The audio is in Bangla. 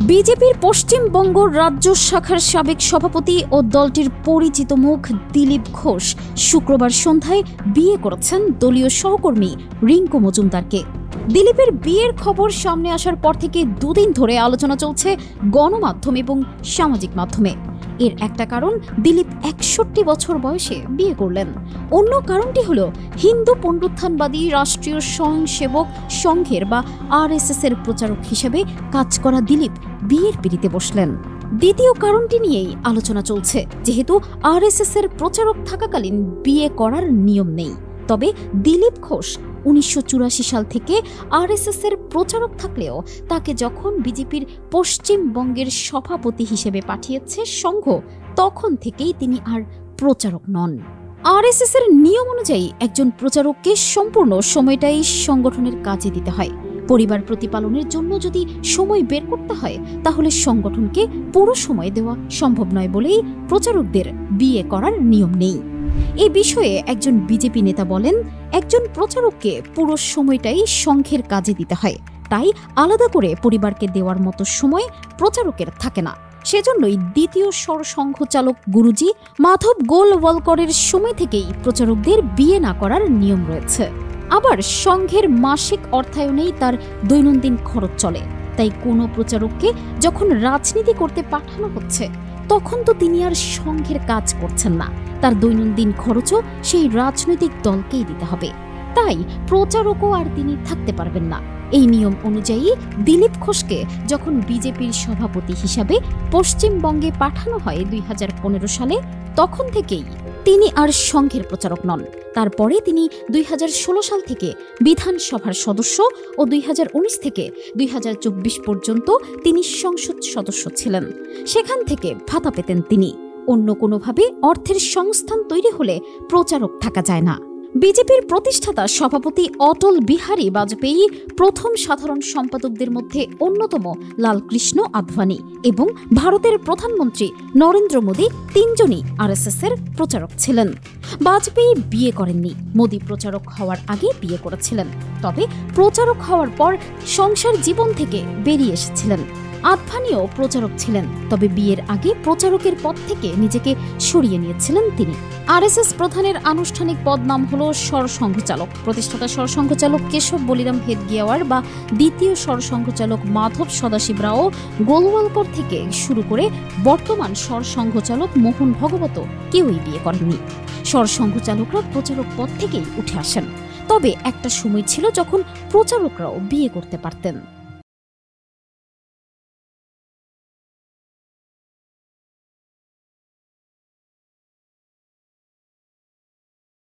বিজেপির পশ্চিমবঙ্গ রাজ্য শাখার সাবেক সভাপতি ও দলটির পরিচিত মুখ দিলীপ ঘোষ শুক্রবার সন্ধ্যায় বিয়ে করেছেন দলীয় সহকর্মী রিঙ্কু মজুমদারকে। দিলীপের বিয়ের খবর সামনে আসার পর থেকে দুদিন ধরে আলোচনা চলছে গণমাধ্যম এবং সামাজিক মাধ্যমে। এর একটা কারণ, দিলীপ ৬১ বছর বয়সে বিয়ে করলেন। অন্য কারণটি হলো হিন্দু পুনরুত্থানবাদী রাষ্ট্রীয় স্বয়ংসেবক সংঘের বা RSS এর প্রচারক হিসেবে কাজ করা দিলীপ বিয়ের পিঁড়িতে বসলেন। দ্বিতীয় কারণটি নিয়েই আলোচনা চলছে, যেহেতু RSS এর প্রচারক থাকাকালীন বিয়ে করার নিয়ম নেই। তবে দিলীপ ঘোষ ১৯৮৪ সাল থেকে RSS এর প্রচারক থাকলেও তাকে যখন বিজেপির পশ্চিমবঙ্গের সভাপতি হিসেবে পাঠিয়েছে সংঘ, তখন থেকেই তিনি আর প্রচারক নন। RSS এর নিয়ম অনুযায়ী একজন প্রচারককে সম্পূর্ণ সময়টাই সংগঠনের কাজে দিতে হয়। পরিবার প্রতিপালনের জন্য যদি সময় বের করতে হয়, তাহলে সংগঠনকে পুরো সময় দেওয়া সম্ভব নয় বলেই প্রচারকদের বিয়ে করার নিয়ম নেই। এ বিষয়ে একজন বিজেপি নেতা বলেন, একজন প্রচারককে পুরো সময়টাই সংঘের কাজে দিতে হয়, তাই আলাদা করে পরিবারকে দেওয়ার মতো সময় প্রচারকের থাকে না। সেজন্যই দ্বিতীয় সরসংঘ চালক গুরুজি মাধব গোলওয়ালকরের সময় থেকেই প্রচারকদের বিয়ে না করার নিয়ম রয়েছে। আবার সংঘের মাসিক অর্থায়নেই তার দৈনন্দিন খরচ চলে, তাই কোনো প্রচারককে যখন রাজনীতি করতে পাঠানো হচ্ছে, তখন তো তিনি আর সংঘের কাজ করছেন না, তার দৈনন্দিন খরচও সেই রাজনৈতিক দলকেই দিতে হবে। তাই প্রচারকও আর তিনি থাকতে পারবেন না। এই নিয়ম অনুযায়ী দিলীপ ঘোষকে যখন বিজেপির সভাপতি হিসাবে পশ্চিমবঙ্গে পাঠানো হয় ২০১৫ সালে, তখন থেকেই তিনি আর সংঘের প্রচারক নন। তারপরে তিনি ২০১৬ সাল থেকে বিধানসভার সদস্য ও ২০১৯ থেকে ২০২৪ পর্যন্ত তিনি সংসদ সদস্য ছিলেন। সেখান থেকে ভাতা পেতেন তিনি। অন্য কোনোভাবে অর্থের সংস্থান তৈরি হলে প্রচারক থাকা যায় না। বিজেপির প্রতিষ্ঠাতা সভাপতি অটল বিহারী বাজপেয়ী প্রথম সাধারণ সম্পাদকদের মধ্যে অন্যতম লালকৃষ্ণ আদভানি এবং ভারতের প্রধানমন্ত্রী নরেন্দ্র মোদী তিনজনই RSS এর প্রচারক ছিলেন। বাজপেয়ী বিয়ে করেননি, মোদী প্রচারক হওয়ার আগে বিয়ে করেছিলেন। তবে প্রচারক হওয়ার পর সংসার জীবন থেকে বেরিয়ে এসেছিলেন। আদভানিও প্রচারক ছিলেন, তবে বিয়ের আগে প্রচারকের পদ থেকে নিজেকে সরিয়ে নিয়েছিলেন তিনি। RSS প্রধানের আনুষ্ঠানিক পদ নাম হল সরসংঘচালক। প্রতিষ্ঠাতা সরসংঘচালক কেশব বলিরাম হেদগিয়াওয়ার বা দ্বিতীয় সরসংঘচালক মাধব সদাশিব রাও গোলওয়ালকর থেকে শুরু করে বর্তমান সরসংঘচালক মোহন ভগবত কেউই বিয়ে করেননি। সরসংঘচালকরা প্রচারক পদ থেকেই উঠে আসেন। তবে একটা সময় ছিল যখন প্রচারকরাও বিয়ে করতে পারতেন।